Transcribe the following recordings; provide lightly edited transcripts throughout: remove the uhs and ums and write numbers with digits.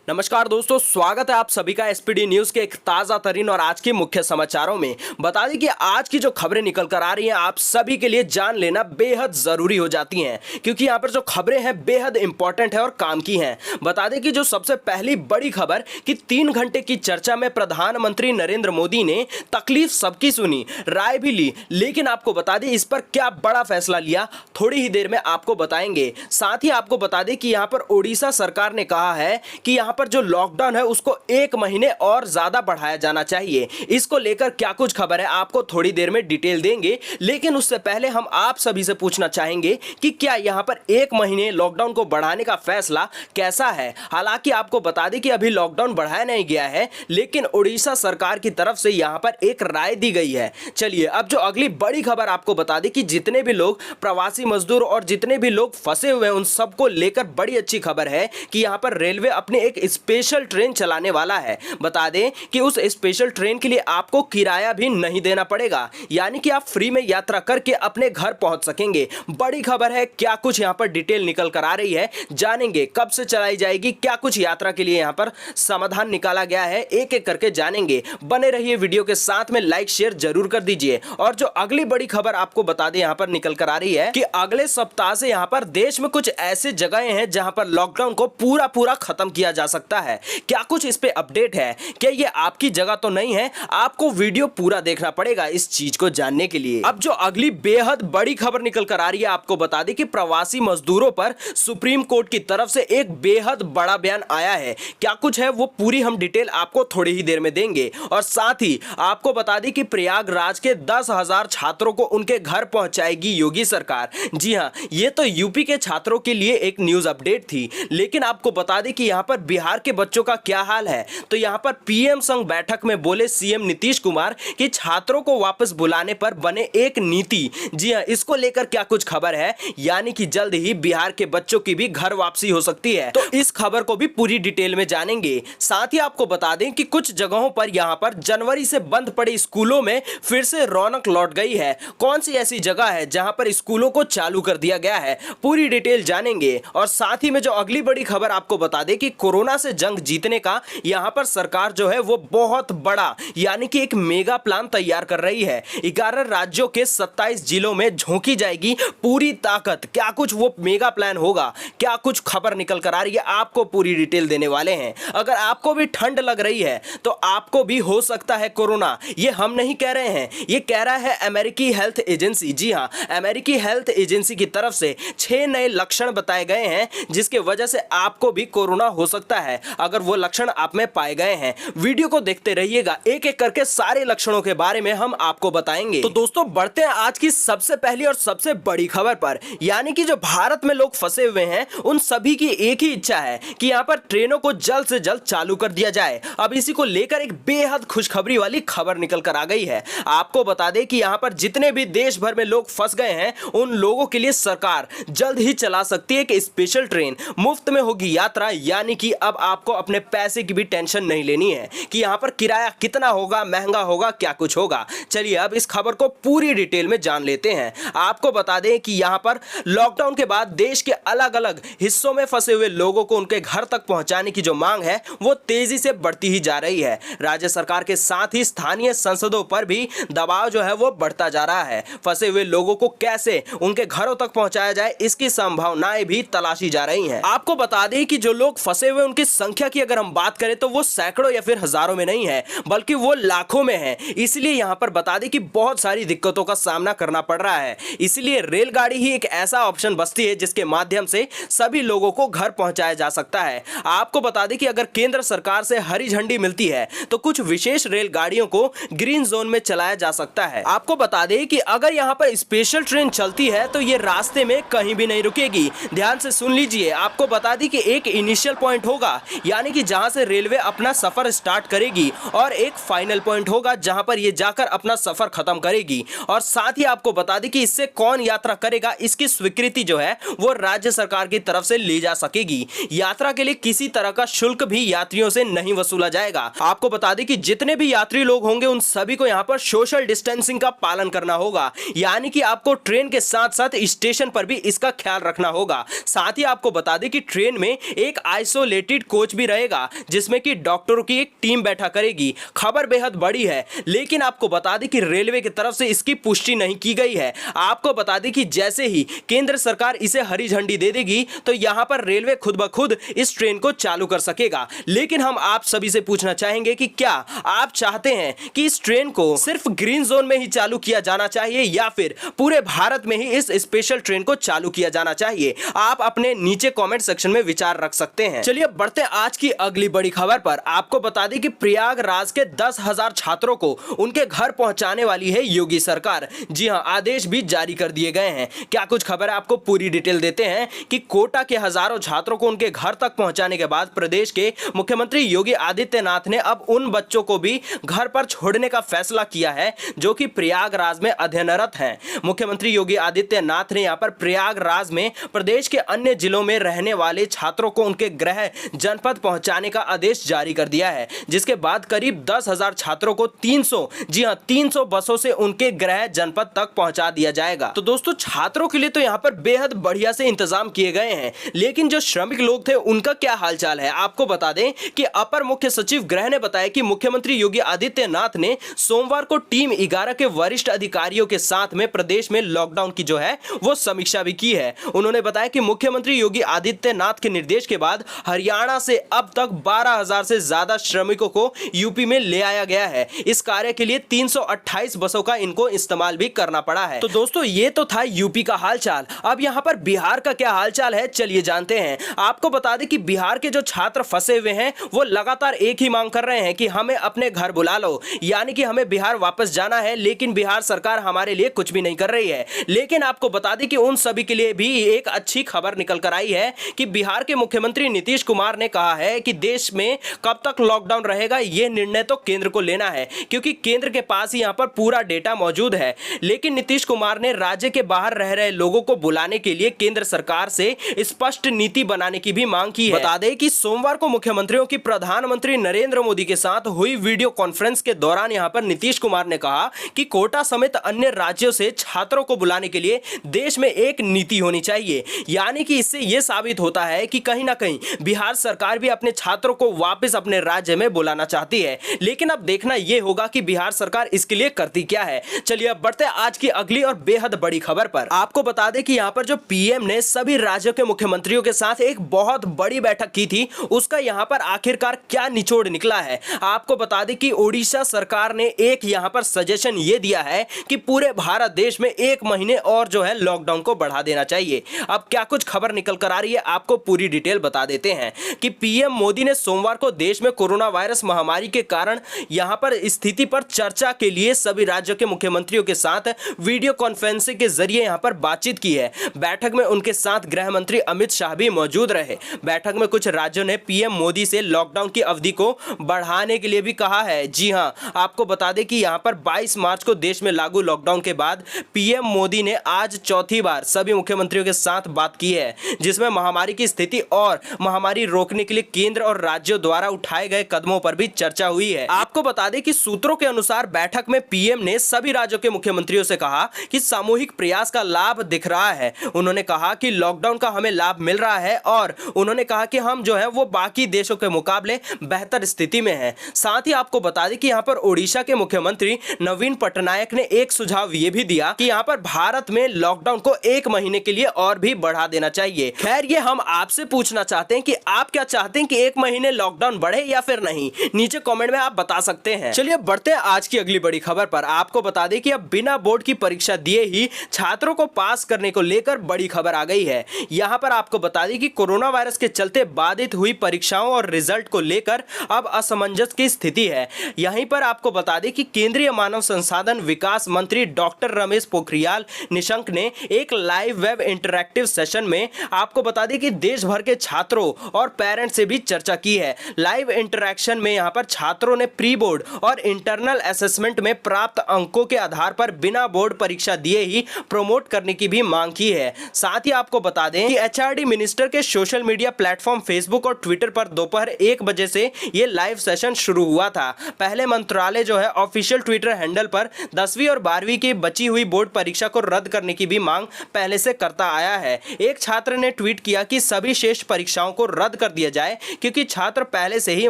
नमस्कार दोस्तों, स्वागत है आप सभी का एसपीडी न्यूज के एक ताजा तरीन और आज के मुख्य समाचारों में। बता दें कि आज की जो खबरें निकल कर आ रही हैं आप सभी के लिए जान लेना बेहद जरूरी हो जाती हैं, क्योंकि यहाँ पर जो खबरें हैं बेहद इंपॉर्टेंट है और काम की हैं। बता दें कि जो सबसे पहली बड़ी खबर कि 3 घंटे की चर्चा में प्रधानमंत्री नरेंद्र मोदी ने तकलीफ सबकी सुनी, राय भी ली, लेकिन आपको बता दें इस पर क्या बड़ा फैसला लिया थोड़ी ही देर में आपको बताएंगे। साथ ही आपको बता दें कि यहाँ पर ओडिशा सरकार ने कहा है कि यहाँ पर जो लॉकडाउन है उसको 1 महीने और ज्यादा बढ़ाया जाना चाहिए। इसको लेकर क्या कुछ खबर है आपको थोड़ी देर में डिटेल देंगे, लेकिन उससे पहले हम आप सभी से पूछना चाहेंगे कि क्या यहाँ पर 1 महीने लॉकडाउन को बढ़ाने का फैसला कैसा है। हालांकि आपको बता दें कि अभी लॉकडाउन बढ़ाया नहीं गया है, लेकिन उड़ीसा सरकार की तरफ से यहाँ पर एक राय दी गई है। चलिए अब जो अगली बड़ी खबर आपको बता दें कि जितने भी लोग प्रवासी मजदूर और जितने भी लोग फंसे हुए हैं उन सबको लेकर बड़ी अच्छी खबर है कि यहाँ पर रेलवे अपने एक स्पेशल ट्रेन चलाने वाला है। बता दें कि उस स्पेशल ट्रेन के लिए आपको किराया भी नहीं देना पड़ेगा, यानी कि आप फ्री में यात्रा करके अपने घर पहुंच सकेंगे। बड़ी खबर है, क्या कुछ यहां पर डिटेल निकल कर आ रही है जानेंगे। कब से चलाई जाएगी, क्या कुछ यात्रा के लिए यहां पर समाधान निकाला गया है, एक एक करके जानेंगे। बने रहिए वीडियो के साथ में, लाइक शेयर जरूर कर दीजिए। और जो अगली बड़ी खबर आपको बता दें यहां पर निकल कर आ रही है कि अगले सप्ताह से यहां पर देश में कुछ ऐसे जगहें हैं जहां पर लॉकडाउन को पूरा खत्म किया जा सकता है। क्या कुछ इस पे अपडेट है, क्या ये आपकी जगह तो नहीं है? आपको वीडियो पूरा देखना पड़ेगा इस चीज को जानने के लिए। अब जो अगली बेहद बड़ी खबर निकल कर आ रही है आपको बता दें कि प्रवासी मजदूरों पर सुप्रीम कोर्ट की तरफ से एक बेहद बड़ा बयान आया है। क्या कुछ है वो पूरी हम डिटेल आपको थोड़ी ही देर में देंगे। और साथ ही आपको बता दें कि प्रयागराज के 10,000 छात्रों को उनके घर पहुंचाएगी योगी सरकार। जी हां, ये तो यूपी के छात्रों के लिए एक न्यूज अपडेट थी, लेकिन आपको बता दें कि यहां पर बिहार के बच्चों का क्या हाल है। तो यहां पर पीएम संग बैठक में बोले सीएम नीतीश कुमार कि छात्रों को वापस बुलाने पर बने एक नीति। जी हां, इसको लेकर क्या कुछ खबर है, यानी कि जल्द ही बिहार के बच्चों की भी घर वापसी हो सकती है। तो इस खबर को भी पूरी डिटेल में जानेंगे। साथ ही आपको बता दें कि कुछ जगहों पर यहां पर जनवरी से बंद पड़े स्कूलों में फिर से रौनक लौट गई है। कौन सी ऐसी जगह है जहां पर स्कूलों को चालू कर दिया गया है, पूरी डिटेल जानेंगे। और साथ ही में जो अगली बड़ी खबर आपको बता दें कि कोरोना से जंग जीतने का यहां पर सरकार जो है वो बहुत बड़ा यानी कि एक मेगा प्लान तैयार कर रही है। 11 राज्यों के 27 जिलों में झोंकी जाएगी पूरी ताकत। क्या कुछ वो मेगा प्लान होगा, क्या कुछ खबर निकल कर आ रही है, आपको पूरी डिटेल देने वाले हैं। अगर आपको भी ठंड लग रही है तो आपको भी हो सकता है कोरोना। ये हम नहीं कह रहे हैं, ये कह रहा है अमेरिकी हेल्थ एजेंसी। जी हां, अमेरिकी हेल्थ एजेंसी की तरफ से 6 नए लक्षण बताए गए हैं जिसके वजह से आपको भी कोरोना हो सकता है अगर वो लक्षण आप में पाए गए हैं। वीडियो को देखते रहिएगा, एक एक करके सारे लक्षणों के बारे में हम आपको बताएंगे। तो दोस्तों बढ़ते हैं आज की सबसे पहली और सबसे बड़ी खबर पर, यानी कि जो भारत में लोग फंसे हुए हैं उन सभी की एक ही इच्छा है कि यहां पर ट्रेनों को जल्द से जल्द चालू कर दिया जाए। अब इसी को लेकर एक बेहद खुशखबरी वाली खबर निकल कर आ गई है। आपको बता दें कि यहां पर जितने भी देश भर में लोग फंस गए हैं उन लोगों के लिए सरकार जल्द ही चला सकती है कि स्पेशल ट्रेन मुफ्त में होगी यात्रा, यानी कि अब आपको अपने पैसे की भी टेंशन नहीं लेनी है कि यहां पर किराया कितना होगा, महंगा होगा, क्या कुछ होगा। चलिए अब इस खबर को पूरी डिटेल में जान लेते हैं। आपको बता दें कि यहां पर लॉकडाउन के बाद देश के अलग अलग हिस्सों में फंसे हुए लोगों को उनके घर तक पहुंचाने की जो मांग है वो तेजी से बढ़ती ही जा रही है। राज्य सरकार के साथ ही स्थानीय संसदों पर भी दबाव जो है वो बढ़ता जा रहा है। फंसे हुए लोगों को कैसे उनके घरों तक पहुंचाया जाए इसकी संभावनाएं भी तलाशी जा रही हैं। आपको बता दें कि जो लोग फंसे हुए उनकी संख्या की अगर हम बात करें तो वो सैकड़ों या फिर हजारों में नहीं है, बल्कि वो लाखों में है। इसलिए यहां पर बता दें कि बहुत सारी दिक्कतों का सामना करना पड़ रहा है। इसलिए रेलगाड़ी ही एक ऐसा ऑप्शन बचती है जिसके माध्यम से सभी लोगों को घर पहुंचाया जा सकता है। आपको बता दें कि अगर केंद्र सरकार से हरी झंडी मिलती है तो कुछ विशेष रेलगाड़ियों को ग्रीन जोन में चलाया जा सकता है। आपको बता दें कि अगर यहां पर स्पेशल ट्रेन चलती है तो ये रास्ते में कहीं भी नहीं रुकेगी। ध्यान से सुन लीजिए, आपको बता दें कि एक इनिशियल पॉइंट होगा, यानी कि जहां से रेलवे अपना सफर स्टार्ट करेगी, और एक फाइनल पॉइंट होगा जहां पर ये जाकर अपना सफर खत्म करेगी। और साथ ही आपको बता दें कि इससे कौन यात्रा करेगा इसकी स्वीकृति जो है वो राज्य सरकार की तरफ से ली जा सकेगी। यात्रा के लिए किसी तरह का शुल्क भी यात्रियों से नहीं वसूला जाएगा। आपको बता दें कि जितने भी यात्री लोग होंगे उन सभी को यहाँ पर सोशल डिस्टेंसिंग का पालन करना होगा, यानी कि आपको ट्रेन के साथ साथ स्टेशन पर भी इसका ख्याल रखना होगा। साथ ही आपको बता दें कि ट्रेन में एक आइसोलेटेड कंप्लीट कोच भी रहेगा, जिसमें कि डॉक्टरों की एक टीम बैठा करेगी। खबर बेहद बड़ी है, लेकिन आपको बता दें कि रेलवे की तरफ से इसकी पुष्टि नहीं की गई है। आपको बता दें कि जैसे ही केंद्र सरकार इसे हरी झंडी दे देगी तो यहां पर रेलवे खुद ब खुद इस ट्रेन को चालू कर सकेगा। लेकिन हम आप सभी से पूछना चाहेंगे कि क्या आप चाहते हैं कि इस ट्रेन को सिर्फ ग्रीन जोन में ही चालू किया जाना चाहिए या फिर पूरे भारत में ही इस स्पेशल ट्रेन को चालू किया जाना चाहिए? आप अपने नीचे कमेंट सेक्शन में विचार रख सकते हैं। चलिए बढ़ते आज की अगली बड़ी खबर पर। आपको बता दें कि प्रयागराज के 10,000 छात्रों को उनके घर पहुंचाने वाली है योगी सरकार। जी हां, आदेश भी जारी कर दिए गए हैं। क्या कुछ खबर है, आपको पूरी डिटेल देते हैं कि कोटा के हजारों छात्रों को उनके घर तक पहुंचाने के बाद प्रदेश के मुख्यमंत्री योगी आदित्यनाथ ने अब उन बच्चों को भी घर पर छोड़ने का फैसला किया है जो कि प्रयागराज में अध्ययनरत हैं। मुख्यमंत्री योगी आदित्यनाथ ने यहां पर प्रयागराज में प्रदेश के अन्य जिलों में रहने वाले छात्रों को उनके गृह जनपद पहुंचाने का आदेश जारी कर दिया है, जिसके बाद करीब 10,000 छात्रों को 300, जी हां 300 बसों से उनके गृह जनपद तक पहुंचा दिया जाएगा। तो दोस्तों, छात्रों के लिए तो यहां पर बेहद बढ़िया से इंतजाम किए गए हैं, लेकिन जो श्रमिक लोग थे उनका क्या हालचाल है? आपको बता दें कि अपर मुख्य सचिव गृह ने बताया कि मुख्यमंत्री योगी आदित्यनाथ ने सोमवार को टीम 11 के वरिष्ठ अधिकारियों के साथ में प्रदेश में लॉकडाउन की जो है वो समीक्षा भी की है। उन्होंने बताया कि मुख्यमंत्री योगी आदित्यनाथ के निर्देश के बाद हरियाणा से अब तक 12,000 से ज्यादा श्रमिकों को यूपी में ले आया गया है। इस कार्य के लिए 328 बसों का इनको इस्तेमाल भी करना पड़ा है। तो दोस्तों, ये तो था यूपी का हालचाल। अब यहां पर बिहार का क्या हालचाल है, चलिए जानते हैं। आपको बता दें कि बिहार के जो छात्र फंसे हुए हैं वो लगातार एक ही मांग कर रहे हैं कि हमें अपने घर बुला लो, यानी कि हमें बिहार वापस जाना है, लेकिन बिहार सरकार हमारे लिए कुछ भी नहीं कर रही है। लेकिन आपको बता दें कि उन सभी के लिए भी एक अच्छी खबर निकल कर आई है कि बिहार के मुख्यमंत्री नीतीश कुमार ने कहा है कि देश में कब तक लॉकडाउन रहेगा यह निर्णय तो केंद्र को लेना है, क्योंकि केंद्र के पास यहां पर पूरा डेटा मौजूद है। लेकिन नीतीश कुमार ने राज्य के बाहर रह रहे लोगों को बुलाने के लिए केंद्र सरकार से स्पष्ट नीति बनाने की भी मांग की है। बता दें कि सोमवार को मुख्यमंत्रियों की प्रधानमंत्री नरेंद्र मोदी के साथ हुई वीडियो कॉन्फ्रेंस के दौरान यहां पर नीतीश कुमार ने कहा कि कोटा समेत अन्य राज्यों से छात्रों को बुलाने के लिए देश में एक नीति होनी चाहिए। यानी कि इससे यह साबित होता है कि कहीं ना कहीं बिहार सरकार भी अपने छात्रों को वापस अपने राज्य में बुलाना चाहती है। लेकिन अब देखना यह होगा कि बिहार सरकार इसके लिए करती क्या है। चलिए अब बढ़ते आज की अगली और बेहद बड़ी खबर पर। आपको बता दें कि यहां पर जो पीएम ने सभी राज्यों के मुख्यमंत्रियों के साथ एक बहुत बड़ी बैठक की थी, उसका यहां पर आखिरकार क्या निचोड़ निकला है। आपको बता दें कि ओडिशा सरकार ने एक यहां पर सजेशन ये दिया है कि पूरे भारत देश में 1 महीने और जो है लॉकडाउन को बढ़ा देना चाहिए। अब क्या कुछ खबर निकल कर आ रही है, आपको पूरी डिटेल बता देते हैं कि पीएम मोदी ने सोमवार को देश में कोरोना वायरस महामारी के कारण यहां पर स्थिति पर चर्चा के लिए सभी राज्यों के मुख्यमंत्रियों के साथ वीडियो कॉन्फ्रेंसिंग के जरिए यहां पर बातचीत की है। बैठक में उनके साथ गृह मंत्री अमित शाह भी मौजूद रहे। बैठक में कुछ राज्यों ने पीएम मोदी से लॉकडाउन की अवधि को बढ़ाने के लिए भी कहा है। जी हां, आपको बता दें कि यहां पर 22 मार्च को देश में लागू लॉकडाउन के बाद पीएम मोदी ने आज चौथी बार सभी मुख्यमंत्रियों के साथ बात की है, जिसमें महामारी की स्थिति और महामारी रोकने के लिए केंद्र और राज्यों द्वारा उठाए गए कदमों पर भी चर्चा हुई है। आपको बता दें कि सूत्रों के अनुसार बैठक में पीएम ने सभी राज्यों के मुख्यमंत्रियों से कहा कि सामूहिक प्रयास का लाभ दिख रहा है। उन्होंने कहा कि लॉकडाउन का हमें लाभ मिल रहा है और उन्होंने कहा कि हम जो है वो बाकी देशों के मुकाबले बेहतर स्थिति में हैं। साथ ही आपको बता दें कि यहां पर ओडिशा के मुख्यमंत्री नवीन पटनायक ने एक सुझाव ये भी दिया कि यहां पर भारत में लॉकडाउन को 1 महीने के लिए और भी बढ़ा देना चाहिए। खैर, ये हम आपसे पूछना चाहते हैं कि आप क्या चाहते हैं कि 1 महीने लॉकडाउन बढ़े या फिर नहीं, नीचे कमेंट में आप बता सकते हैं। चलिए बढ़ते हैं आज की अगली बड़ी खबर पर। आपको बता दें कि अब बिना बोर्ड की परीक्षा दिए ही छात्रों को पास करने को लेकर बड़ी खबर आ गई है। यहां पर आपको बता दें कि कोरोना वायरस के चलते बाधित हुई परीक्षाओं और रिजल्ट को लेकर अब असमंजस की स्थिति है। यहीं पर आपको बता दें कि केंद्रीय मानव संसाधन विकास मंत्री डॉक्टर रमेश पोखरियाल निशंक ने एक लाइव वेब इंटरैक्टिव सेशन में आपको बता दें कि देश भर के छात्रों और पेरेंट्स से भी चर्चा की है। लाइव इंटरैक्शन में यहां पर छात्रों ने प्री बोर्ड और इंटरनल असेसमेंट में प्राप्त अंकों के आधार पर बिना बोर्ड परीक्षा दिए ही प्रमोट करने की भी मांग की है। साथ ही आपको बता दें कि एचआरडी मिनिस्टर के सोशल मीडिया प्लेटफॉर्म फेसबुक और ट्विटर पर दोपहर 1 बजे से यह लाइव सेशन शुरू हुआ था। पहले मंत्रालय जो है ऑफिशियल ट्विटर हैंडल पर 10वीं और 12वीं की बची हुई बोर्ड परीक्षा को रद्द करने की भी मांग पहले से करता आया है। एक छात्र ने ट्वीट किया कि सभी शेष परीक्षाओं को रद्द कर दिया जाए, क्योंकि छात्र पहले से ही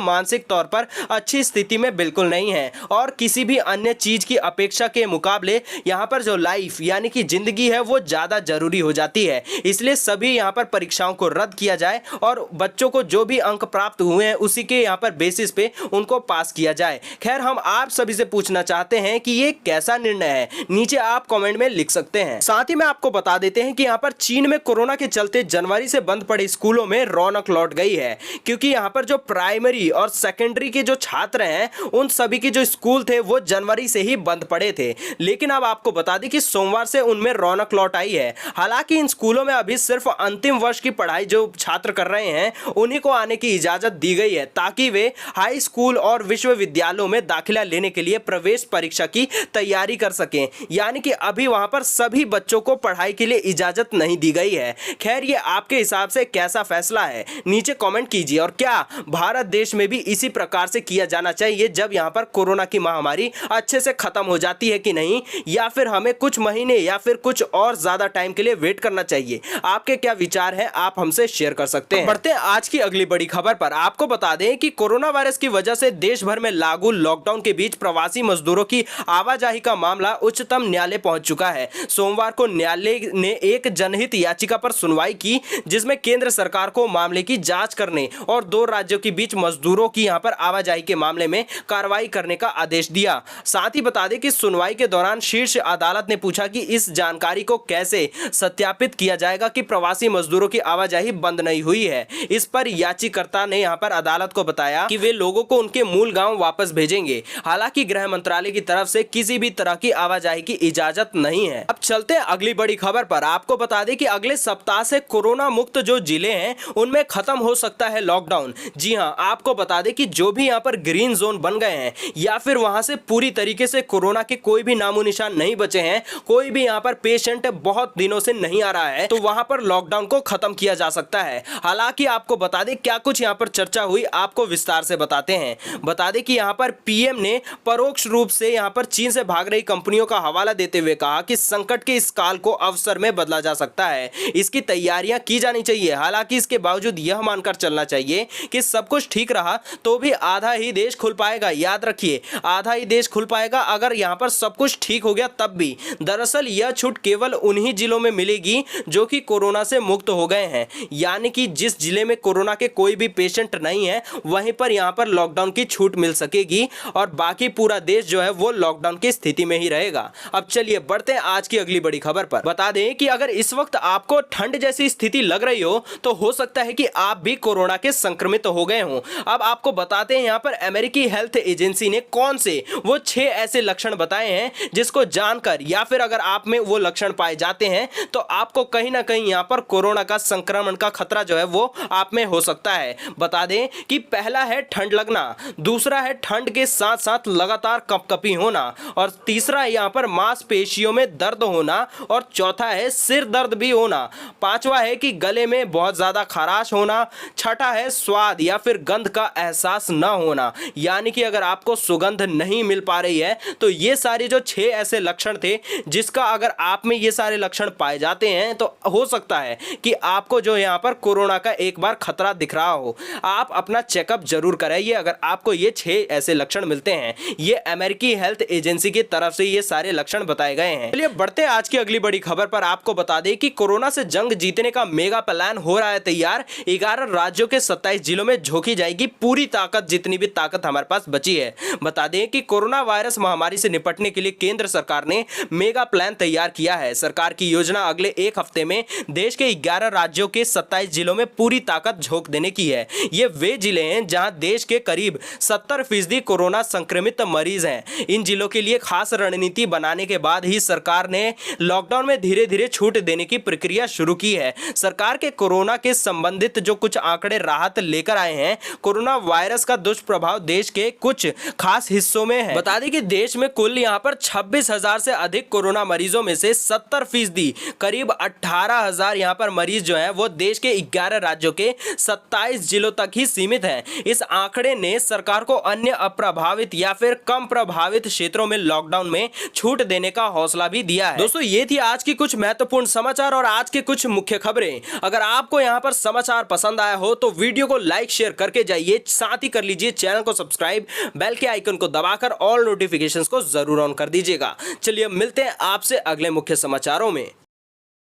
मानसिक तौर पर अच्छी स्थिति में बिल्कुल नहीं है और किसी भी अन्य चीज की अपेक्षा के मुकाबले यहाँ पर जो लाइफ यानी कि जिंदगी है वो ज्यादा जरूरी हो जाती है। इसलिए सभी यहाँ पर परीक्षाओं को रद्द किया जाए और बच्चों को जो भी अंक प्राप्त हुए हैं उसी के यहाँ पर बेसिस पे उनको पास किया जाए। खैर, हम आप सभी से पूछना चाहते हैं कि ये कैसा निर्णय है, नीचे आप कमेंट में लिख सकते हैं। साथ ही में आपको बता देते हैं कि यहाँ पर चीन में कोरोना के चलते जनवरी से बंद पड़े स्कूलों में रौनक लौट गई है, क्योंकि यहाँ पर जो प्राइमरी और सेकेंडरी के जो छात्र हैं उन सभी के जो स्कूल थे वो जनवरी से ही बंद पड़े थे, लेकिन अब आपको बता दें कि सोमवार से उनमें रौनक लौट आई है। हालांकि इन स्कूलों में अभी सिर्फ अंतिम वर्ष की पढ़ाई जो छात्र कर रहे हैं उन्हीं को आने की इजाजत दी गई है, ताकि वे हाई स्कूल और विश्वविद्यालयों में दाखिला लेने के लिए प्रवेश परीक्षा की तैयारी कर सकें। यानी कि अभी वहां पर सभी बच्चों को पढ़ाई के लिए इजाजत नहीं दी गई है। खैर, ये आपके हिसाब से कैसा फैसला है, नीचे कमेंट कीजिए। और क्या भारत देश में भी इसी प्रकार से किया जाना चाहिए जब यहां पर कोरोना की महामारी अच्छे से खत्म हो जाती है कि नहीं, या फिर हमें कुछ महीने या फिर कुछ और ज्यादा टाइम के लिए वेट करना चाहिए? आपके क्या विचार हैं, आप हमसे शेयर कर सकते हैं। बढ़ते हैं आज की अगली बड़ी खबर पर। आपको बता दें कि कोरोना वायरस की वजह से देश भर में लागू लॉकडाउन के बीच प्रवासी मजदूरों की आवाजाही का मामला उच्चतम न्यायालय पहुंच चुका है। सोमवार को न्यायालय ने एक जनहित याचिका पर सुनवाई की, जिसमें केंद्र सरकार को मामले की जांच करने और 2 राज्यों के बीच मजदूरों की यहां पर आवाजाही के मामले में कार्रवाई करने का आदेश दिया। साथ ही बता दें कि सुनवाई के दौरान शीर्ष अदालत ने पूछा कि इस जानकारी को कैसे सत्यापित किया जाएगा कि प्रवासी मजदूरों की आवाजाही बंद नहीं हुई है। इस पर याचिकाकर्ता ने यहां पर अदालत को बताया कि वे लोगों को उनके मूल गांव वापस भेजेंगे। हालांकि गृह मंत्रालय की तरफ से किसी भी तरह की आवाजाही की इजाजत नहीं है। अब चलते हैं अगली बड़ी खबर पर। आपको बता दें कि अगले सप्ताह से कोरोना मुक्त जो जिले हैं उनमें खत्म हो सकता है लॉकडाउन। जी हां, आपको बता दें कि जो भी यहां पर ग्रीन जोन बन गए हैं या फिर वहां से पूरी तरीके से कोरोना के कोई भी नामो निशान नहीं बचे हैं, कोई भी यहां पर पेशेंट बहुत दिनों से नहीं आ रहा है, तो वहां पर लॉकडाउन को खत्म किया जा सकता है। हालांकि आपको बता दें क्या कुछ यहां पर चर्चा हुई, आपको विस्तार से बताते हैं। बता दें कि यहां पर पीएम ने परोक्ष रूप से यहां पर चीन से भाग रही कंपनियों का हवाला देते हुए कहा कि संकट के इस काल को अवसर में बदला जा सकता है, इसकी तैयारियां की जानी चाहिए। हालांकि इसके बावजूद यह मानकर चलना चाहिए कि सब कुछ ठीक रहा तो भी आधा ही देश खुल पाएगा। याद रखिए, आधा ही देश खुल पाएगा अगर यहां पर सब कुछ ठीक हो गया तब भी। दरअसल यह छूट केवल उन्हीं जिलों में मिलेगी जो कि कोरोना से मुक्त हो गए हैं, यानी कि जिस जिले में कोरोना के कोई भी पेशेंट नहीं है वहीं पर यहां पर लॉकडाउन की छूट मिल सकेगी और बाकी पूरा देश जो है वो लॉकडाउन की स्थिति में ही रहेगा। अब चलिए बढ़ते हैं आज की अगली बड़ी खबर पर। बता दें कि अगर इस वक्त आपको ठंड जैसी स्थिति लग रही हो सकता है कि आप भी कोरोना के संक्रमित हो गए हों। अब आपको बताते हैं यहां पर अमेरिकी हेल्थ एजेंसी ने कौन से वो 6 ऐसे लक्षण बताए हैं जिसको जानकर या फिर अगर आप में वो लक्षण पाए जाते हैं तो आपको कहीं ना कहीं यहां पर कोरोना का संक्रमण का खतरा जो है वो आप में हो सकता है। बता दें कि पहला है ठंड लगना, दूसरा है ठंड के साथ साथ लगातार कपकपी होना, और तीसरा है यहां पर मांसपेशियों में दर्द होना, और चौथा है सिर दर्द भी होना, पांचवा है कि गले में बहुत ज्यादा खराश होना, छठा है स्वाद या फिर गंध का एहसास न होना। यानी कि अगर आपको सुगंध नहीं मिल पा रही है तो ये सारे जो 6 ऐसे लक्षण थे जिसका अगर आप में ये सारे लक्षण पाए जाते हैं तो हो सकता है कि आपको जो यहाँ पर कोरोना का एक बार खतरा दिख रहा हो। आप अपना चेकअप जरूर कराइए अगर आपको ये 6 ऐसे लक्षण मिलते हैं। ये अमेरिकी हेल्थ एजेंसी की तरफ से ये सारे लक्षण बताए गए हैं। चलिए बढ़ते हैं आज की अगली बड़ी खबर पर। आपको बता दें कि कोरोना से जंग जीतने का मेगा प्लान हो रहा है तैयार। 11 राज्यों के 27 जिलों में झोंकी जाएगी पूरी ताकत, जितनी भी ताकत हमारे पास बची है। बता दें कि कोरोना वायरस महामारी से निपटने के लिए केंद्र सरकार ने मेगा प्लान तैयार किया है। सरकार की योजना अगले एक हफ्ते में देश के 11 राज्यों के 27 जिलों में पूरी ताकत झोंक देने की है। ये वे जिले हैं जहां देश के करीब 70% कोरोना संक्रमित मरीज हैं। इन जिलों के लिए खास रणनीति बनाने के बाद ही सरकार ने लॉकडाउन में धीरे धीरे छूट देने की प्रक्रिया शुरू की है। सरकार के कोरोना के संबंधित जो कुछ आंकड़े राहत लेकर आए हैं, कोरोना वायरस का दुष्प्रभाव देश के कुछ खास हिस्सों में है। बता दें कि देश में कुल यहां पर 26,000 से अधिक कोरोना मरीजों में से 70% करीब 18,000 यहां पर मरीज जो है वो देश के 11 राज्यों के 27 जिलों तक ही सीमित हैं। इस आंकड़े ने सरकार को अन्य अप्रभावित या फिर कम प्रभावित क्षेत्रों में लॉकडाउन में छूट देने का हौसला भी दिया है। दोस्तों, ये थी आज की कुछ महत्वपूर्ण समाचार और आज के कुछ मुख्य खबरें। अगर आपको यहां पर समाचार पसंद पसंद आया हो तो वीडियो को लाइक शेयर करके जाइए, साथ ही कर लीजिए चैनल को सब्सक्राइब, बेल के आइकन को दबाकर ऑल नोटिफिकेशंस को जरूर ऑन कर दीजिएगा। चलिए मिलते हैं आपसे अगले मुख्य समाचारों में।